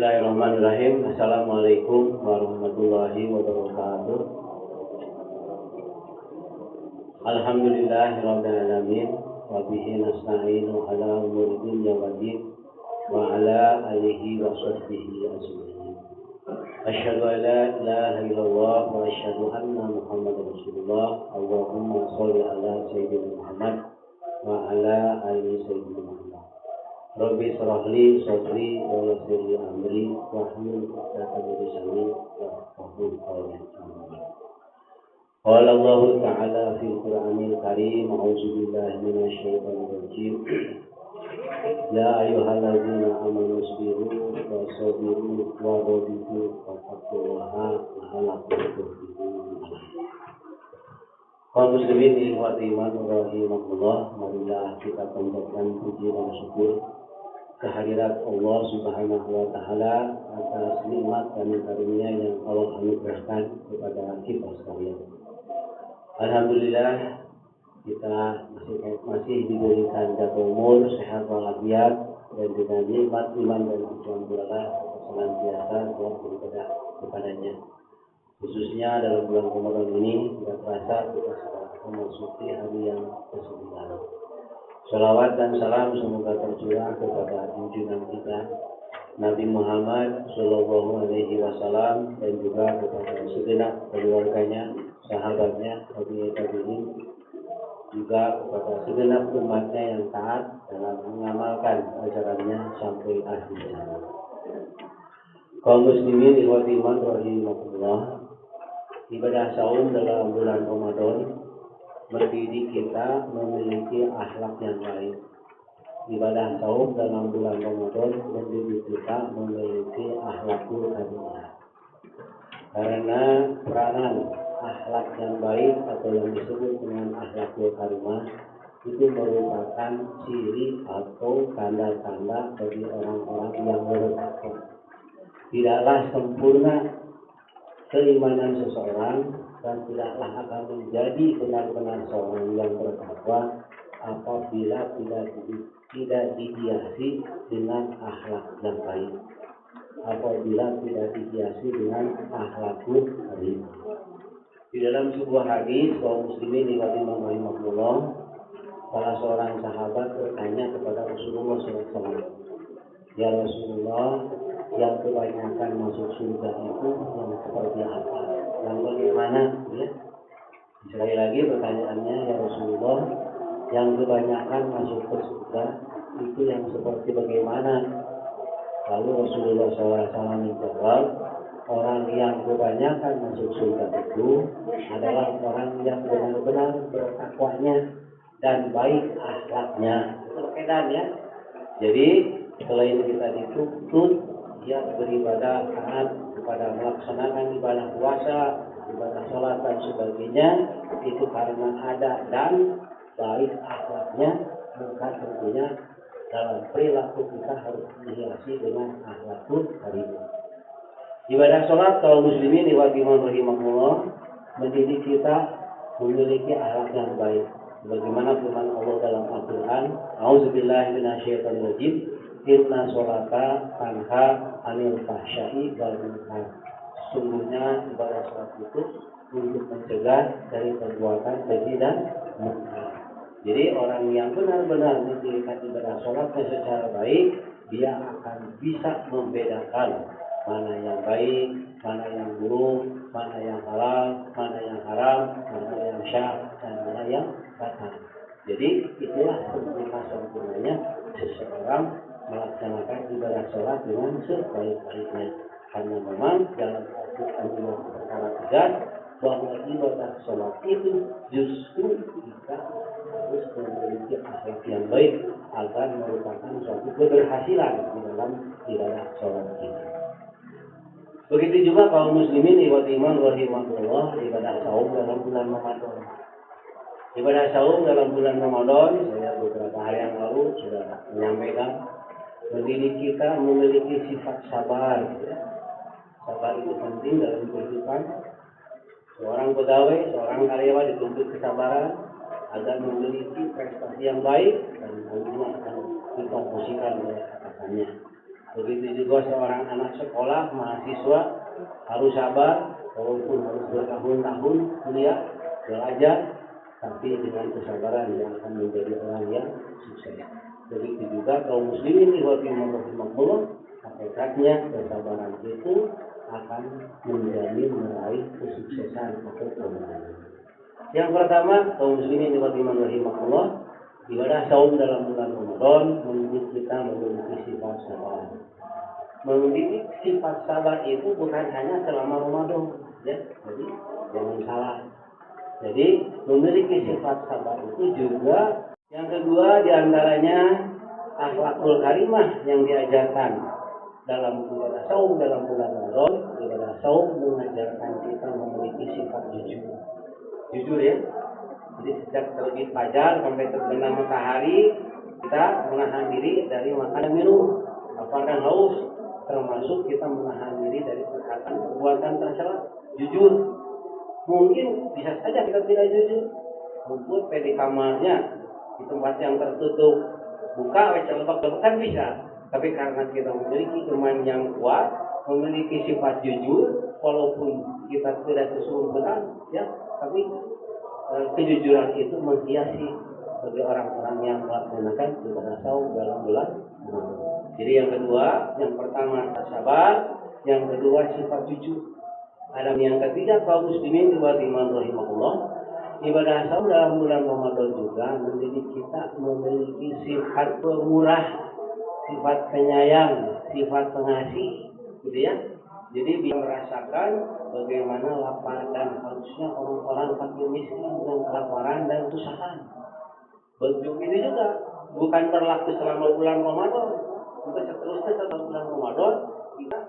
Bismillahirrahmanirrahim. Assalamualaikum warahmatullahi wabarakatuh. Alhamdulillahirabbil alamin wa bihi nasta'inu ala umuri dunya waddin wa ala alihi wa sahbihi ajma'in. Asyhadu an la ilaha illallah wa asyhadu anna Muhammadar Rasulullah. Allahumma shalli ala sayyidina Muhammad wa ala ali sayyidina Muhammad. Rabbi shrahli sadri wa yassir li amri wahlul 'uqdatam min lisani yafqahu qawli. Qala Allah Ta'ala fil Qur'anil Karim, a'udzu billahi minasy syaithanir rajim. Ya ayyuhalladzina amanu sabiru wa sabiru wa rabitu wattaqullaha la'allakum tuflihun. Kaum muslimin ikhwati iman rahimakumullah, marilah kita panjatkan puji dan syukur kehadirat Allah Subhanahu wa taala atas nikmat dan karunia yang Allah anugerahkan kepada kita sekalian. Alhamdulillah kita masih diberikan jatuh umur, sehat walafiat, dan dengan nikmat iman dan Islam pula senantiasa beribadah kepadanya. Khususnya dalam bulan Ramadan ini tidak terasa kita sudah memasuki hari yang ke-9. Salawat dan salam semoga tercurah kepada junjungan kita Nabi Muhammad Sallallahu Alaihi Wasallam dan juga kepada segenap keluarganya, sahabatnya, tabi'in, juga kepada segenap umatnya yang taat dalam mengamalkan ajarannya sampai akhir zaman. Kaum muslimin ikhwati iman rahimakumullah, ibadah saum dalam bulan Ramadan mendidik kita memiliki akhlak yang baik. Ibadah saum dalam bulan Ramadan mendidik kita memiliki akhlakul karimah. Karena peranan akhlak yang baik atau yang disebut dengan akhlakul karimah itu merupakan ciri atau tanda-tanda bagi orang-orang yang bertakwa. Tidaklah sempurna keimanan seseorang dan tidaklah akan menjadi benar-benar seorang yang bertakwa apabila tidak dihiasi dengan akhlak yang baik, apabila tidak dihiasi dengan akhlakul karimah. Di dalam sebuah hadis, kaum muslimin rahimahullah, salah seorang sahabat bertanya kepada Rasulullah SAW, ya Rasulullah, yang kebanyakan masuk surga itu yang seperti apa? Yang bagaimana? Ya. Sekali lagi pertanyaannya, ya Rasulullah, yang kebanyakan masuk ke surga itu yang seperti bagaimana? Lalu Rasulullah SAW menjawab, orang yang kebanyakan masuk surga itu adalah orang yang benar-benar bertakwanya dan baik akhlaknya. Itu berkaitan ya. Jadi selain kita dituntut yang beribadah taat kepada melaksanakan ibadah puasa, ibadah sholat dan sebagainya, itu karena ada dan baik akhlaknya, maka tentunya dalam perilaku kita harus dihiasi dengan akhlakul karimah. Ibadah sholat kaum muslimin rahimahullah mendidik kita memiliki akhlak yang baik. Bagaimana firman Allah dalam Al-Quran, a'udzubillahi minasyaitonirrajim, inna sholata tanha anil fahsya'i wal munkar. Sungguhnya ibadah sholat itu untuk mencegah dari perbuatan keji dan munkar. Jadi orang yang benar-benar mendirikan ibadah sholatnya secara baik, dia akan bisa membedakan mana yang baik, mana yang buruk, mana yang halal, mana yang haram, mana yang syah, dan mana yang batal. Jadi itulah sempurna-sempurnanya seseorang melaksanakan ibadah sholat dengan sebaik-baiknya. Karena memang dalam Al-Quran juga perkara tegas bahwa ibadah sholat itu justru kita harus memiliki akhlak yang baik agar merupakan suatu keberhasilan di dalam ibadah sholat ini. Begitu juga kaum muslimin ikhwati iman rahimahullah, ibadah saum dalam bulan Ramadan. Ibadah saum dalam bulan Ramadan, saya beberapa hari yang lalu sudah menyampaikan, mendidik kita memiliki sifat sabar. Sabar itu penting dalam kehidupan. Seorang pegawai, seorang karyawan dituntut kesabaran agar memiliki prestasi yang baik dan tentunya akan dikomposikan oleh atasannya. Begitu juga seorang anak sekolah, mahasiswa harus sabar, walaupun harus bertahun-tahun kuliah, belajar, tapi dengan kesabaran yang akan menjadi orang yang sukses. Begitu juga kaum muslimin rahimahumullah, hakikatnya kesabaran itu akan menjamin meraih kesuksesan atau kemenangan. Yang pertama, kaum muslimin rahimahumullah, ibadah saum dalam bulan Ramadan mendidik kita memiliki sifat sabar. Memiliki sifat sabar itu bukan hanya selama Ramadan, ya. Jadi jangan salah. Jadi memiliki sifat sabar itu juga yang kedua diantaranya akhlakul karimah yang diajarkan dalam ibadah saum dalam bulan Ramadan. Ibadah saum mengajarkan kita memiliki sifat jujur ya. Jadi sejak terbit fajar sampai terbenam matahari kita menahan diri dari makan dan minum, lapar dan haus, termasuk kita menahan diri dari perbuatan tercela. Jujur, mungkin bisa saja kita tidak jujur, rumput di kamarnya di tempat yang tertutup, buka celebak kan bisa. Tapi karena kita memiliki iman yang kuat, memiliki sifat jujur, walaupun kita tidak sesungguhnya, ya, tapi kejujuran itu menghiasi bagi orang-orang yang melaksanakan ibadah saum dalam bulan Ramadan. Jadi yang kedua, yang pertama sabar, yang kedua sifat jujur. Ada yang ketiga kaum muslimin rahimahumullah, ibadah saum dalam bulan Ramadan juga mendidik kita memiliki sifat pemurah, sifat penyayang, sifat pengasih, gitu ya. Jadi bisa merasakan bagaimana lapar dan hausnya orang-orang fakir miskin dengan kelaparan dan kesusahan. Begitu ini juga bukan berlaku selama bulan Ramadan, juga seterusnya setelah bulan Ramadan kita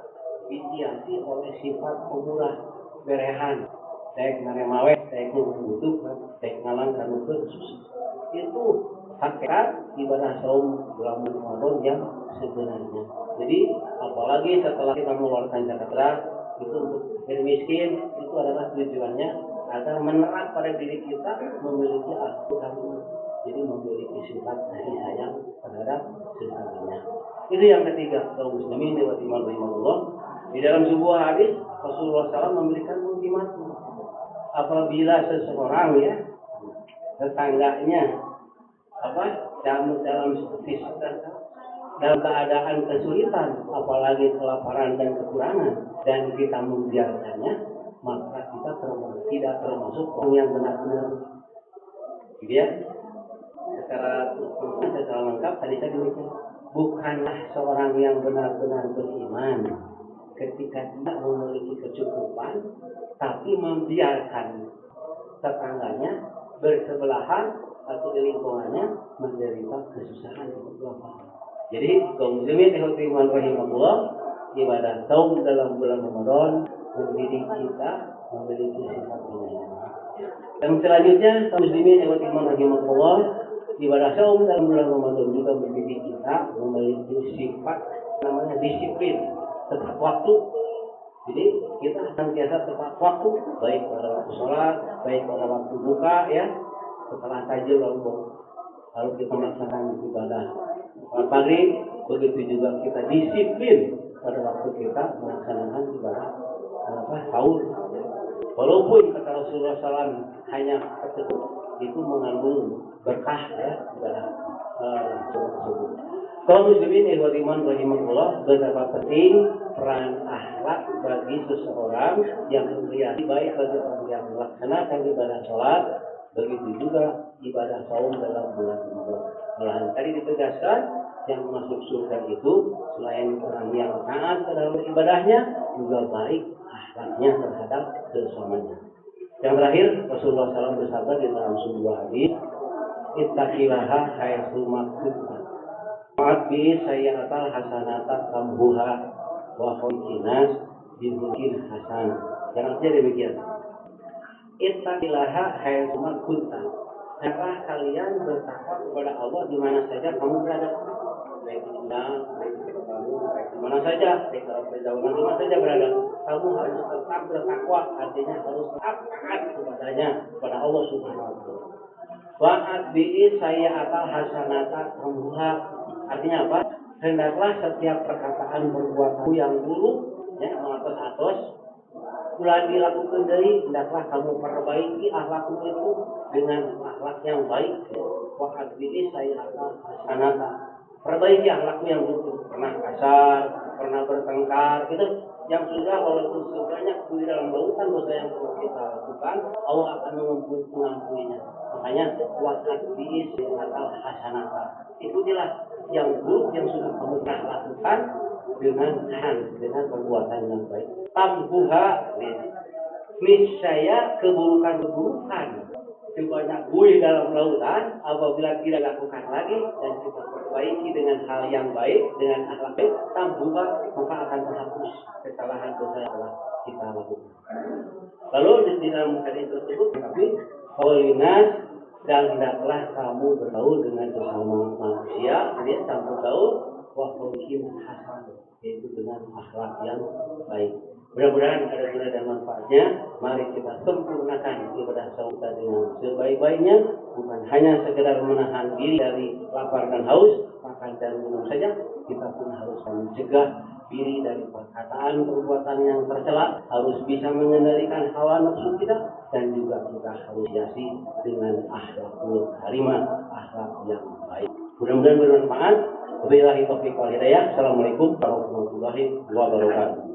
dihiasi oleh sifat pemurah, berehan, baik naremawet, baik membutuhkan, baik ngalang kanu susah. Itu hakikat ibadah saum bulan Ramadan yang sebenarnya. Jadi apalagi setelah kita mengeluarkan zakat fitrah itu untuk fakir miskin, itu adalah tujuannya agar menerap pada diri kita memiliki akhlak, jadi memiliki sifat kasih sayang terhadap sesamanya. Itu yang ketiga kaum muslimin rahimahumullah. Di dalam sebuah hadis Rasulullah SAW memberikan ultimatum, apabila seseorang ya tetangganya dalam keadaan kesulitan, apalagi kelaparan dan kekurangan, dan kita membiarkannya, maka kita tidak termasuk orang yang benar-benar. Jadi ya, secara lengkap tadi saya demikian. Bukanlah seorang yang benar-benar beriman ketika tidak memiliki kecukupan, tapi membiarkan tetangganya bersebelahan atau di lingkungannya menderita kesusahan dan kelaparan. Jadi kaum muslimin rahimahumullah, ibadah saum dalam bulan Ramadan mendidik kita memiliki sifat penyayang. Dan selanjutnya kaum muslimin rahimahumullah, ibadah saum dalam bulan Ramadan juga mendidik kita memiliki sifat namanya disiplin, tepat waktu. Jadi kita senantiasa tepat waktu, baik pada waktu sholat, baik pada waktu buka ya, setelah tajil lalu kita melaksanakan ibadah pagi, begitu juga kita disiplin pada waktu kita melaksanakan ibadah sahur. Walaupun kata Rasulullah SAW hanya ketutup, itu mengandung berkah ya ibadah tersebut. Kaum muslimin rahimahumullah, betapa penting peran akhlak bagi seseorang yang menghiasi, baik bagi orang yang melaksanakan ibadah sholat, begitu juga ibadah saum dalam bulan Ramadan. Malahan tadi ditegaskan yang masuk surga itu selain orang yang taat dalam ibadahnya, juga baik akhlaknya terhadap sesamanya. Yang terakhir Rasulullah SAW bersabda di dalam sebuah hadis, ittaqillaha haitsu ma kunta, wa'ti sayyi'atal hasanata tamhuha wa khulqinas bimungkin hasan. Yang artinya demikian, ittaqillaha haitsu ma kunta, hendaklah kalian bertakwa kepada Allah di mana saja kamu berada, baik di dunia, baik di kamu, baik di mana saja, baik dalam perjalanan di mana saja berada, kamu harus tetap bertakwa, artinya harus tetap taat kepadanya, kepada Allah Subhanahu wa taala. Wa atbi'i sayyi'atal hasanata tamhuha, artinya apa? hendaklah setiap perkataan perbuatan yang buruk, ya, mengatos-atos, ulah dilakukan dari, hendaklah kamu perbaiki akhlakmu itu dengan akhlak yang baik. Waqad bihi sayyi'atan hasanata. Perbaiki akhlakmu yang buruk, pernah kasar, pernah bertengkar, gitu. Yang sudah walaupun sebanyak di dalam lautan dosa yang pernah kita lakukan, Allah akan mengampuninya. Makanya waqad bihi sayyi'atan hasanata. Ikutilah yang buruk yang sudah kamu pernah lakukan dengan perbuatan yang baik. Tambuha, niscaya keburukan-keburukan sebanyak buih dalam lautan apabila tidak lakukan lagi dan kita perbaiki dengan hal yang baik, dengan akhlak baik, tambuha, maka akan terhapus kesalahan dosa yang telah kita lakukan. Lalu di dalam hadis tersebut, tapi Qolinas, dan hendaklah kamu bergaul dengan sesama manusia, dia campur gaul wahulkin hasan, yaitu dengan akhlak yang baik. Mudah-mudahan ada guna dan manfaatnya. Mari kita sempurnakan ibadah saum kita dengan sebaik-baiknya, bukan hanya sekedar menahan diri dari lapar dan haus, makan dan minum saja. Kita pun harus mencegah diri dari perkataan perbuatan yang tercela, harus bisa mengendalikan hawa nafsu kita, dan juga kita harus hiasi dengan akhlakul karimah, akhlak yang baik. Mudah-mudahan bermanfaat. Wabillahi taufiq wal hidayah. Assalamualaikum warahmatullahi wabarakatuh.